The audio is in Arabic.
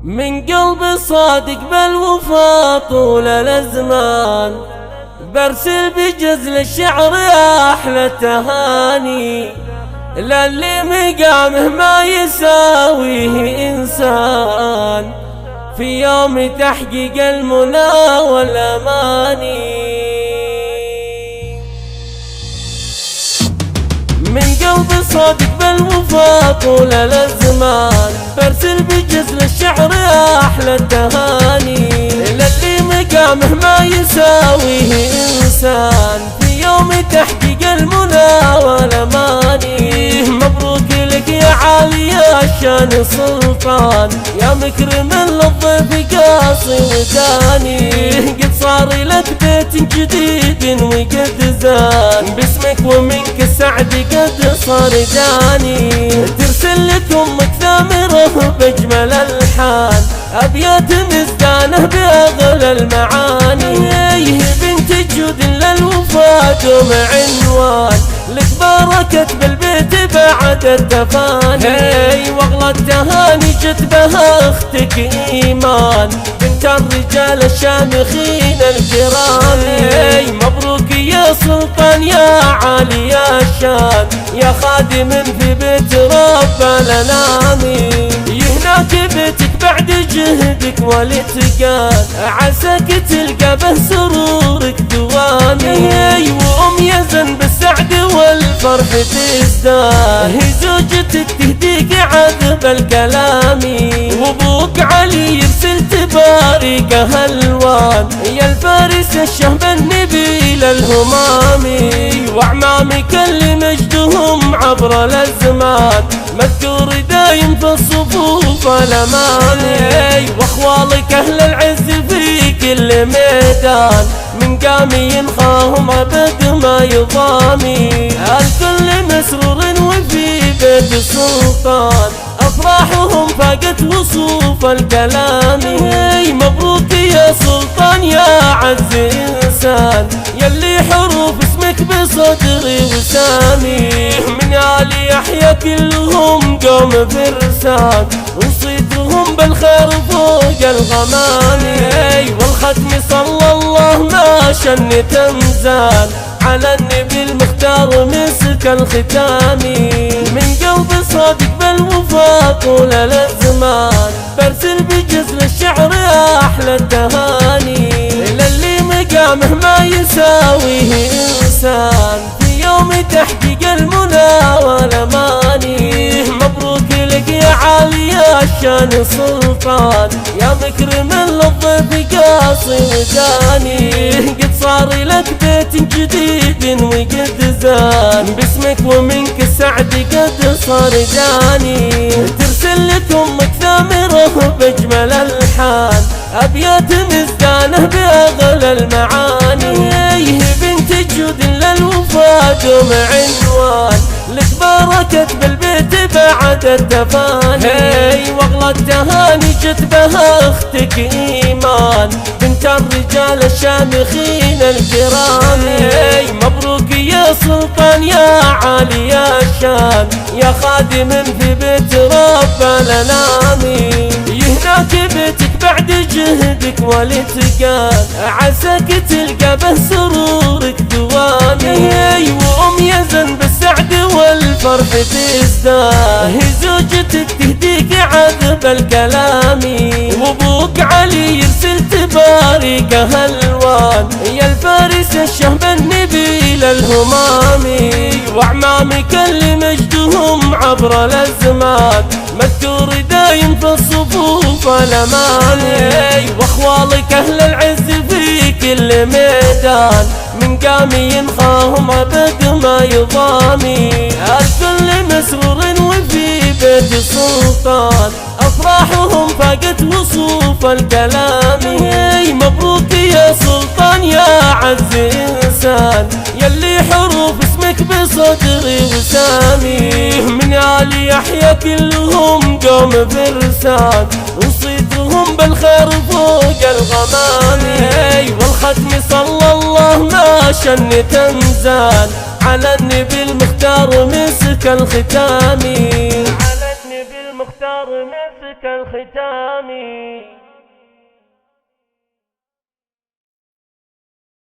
من قلب صادق بالوفا طول الأزمان، برسل بجزل الشعر أحلى التهاني للي مقامه ما يساويه إنسان في يوم تحقيق المنى والأماني. من قلب صادق بالوفا طول الأزمان، برسل بجزل الشعر أحلى التهاني للي مقامه ما يساويه إنسان في يوم تحقيق المنى والأماني. مبروك لك يا عالي الشان سلطان، يا مكرم للضيف قاصي وداني. قد صار لك بيت جديد وقد زان باسمك ومنك السعد قد صار جاني. ترسل لك امك ثامره باجمل الحان، ابيات مزدانه باغلى المعاني. بنت جود للوفا دوم عنوان، لك بركت بالبيت بعد التفاني. واغلى التهاني جت بها اختك ايمان، بنت الرجال الشامخين الكرام. مبروك يا سلطان يا عالي الشان، يا خادم في بيت رب الانام. يهناك بيتك بعد جهدك والاتقان، عساك تلقى به سرورك دوامي. وام يزن بالسعد والفرح تزدان، هي زوجتك تهديك عذب الكلام. وابوك علي يرسل تبارك هالوان، يا الفارس الشهم النبيل الهمامي. واعمامك اللي مجدهم عبر الازمان، مذكور دايم في الصفوف الامامي. واخوالك اهل العز في كل ميدان، من قام ينخاهم ابد ما يضامي. الكل مسرور وفي بيت السلطان، افراحهم فاقت وصوف الكلام. مبروك يا سلطان يا عز انسان، يلي حروف اسمك بصدري وسامي. من آل يحيى كلهم قوم فرسان، وصيتهم بالخير فوق الغمام. والختم صلى الله ما شن تمزان، على النبي المختار مسك الختام. من قلب صادق بالوفا طول الازمان، برسل بجزل الشعر احلى التهاني للي مقامه ما يساويه انسان في يوم تحقيق المنى والاماني. مبروك لك يا عالي الشان سلطان، يا مكرم للضيف قاصي وداني. قد صار لك بيت جديد وقد زان باسمك ومنك السعد قد صار جاني. ترسل لك امك ثامره باجمل الحان، ابيات مزدانه باغلى المعاني. بنت جود للوفا دوم عنوان، لك بركت بالبيت بعد التفاني. واغلى التهاني جت بها اختك ايمان، بنت الرجال الشامخين الكرام. مبروك يا سلطان يا عالي الشان، يا خادم في بيت رب الانام. يهناك بيتك بعد جهدك والاتقان، عساك تلقى به سرورك دوامي. وام يزن بالسعد والفرح تزدان، هي زوجتك تهديك عذب الكلام. وابوك علي يرسل تبارك هالوان، يا الفارس الشهم النبيل الهمامي. واعمامك اللي مجدهم عبر الازمان، مذكور دايم في الصفوف الامامي. واخوالك اهل العز في كل ميدان، من قام ينخاهم ابد ما يضامي. الكل مسرور وفي بيت السلطان، افراحهم فاقت وصوف الكلام. مبروك يا سلطان يا عز انسان، يلي حروف اسمك بصدري وسامي. من آل يحيى كلهم قوم فرسان، وصيتهم بالخير فوق الغمام. والختم صلى الله ما شن تمزان، على النبي المختار مسك الختام. على النبي المختار الأنوار مسك الختامي.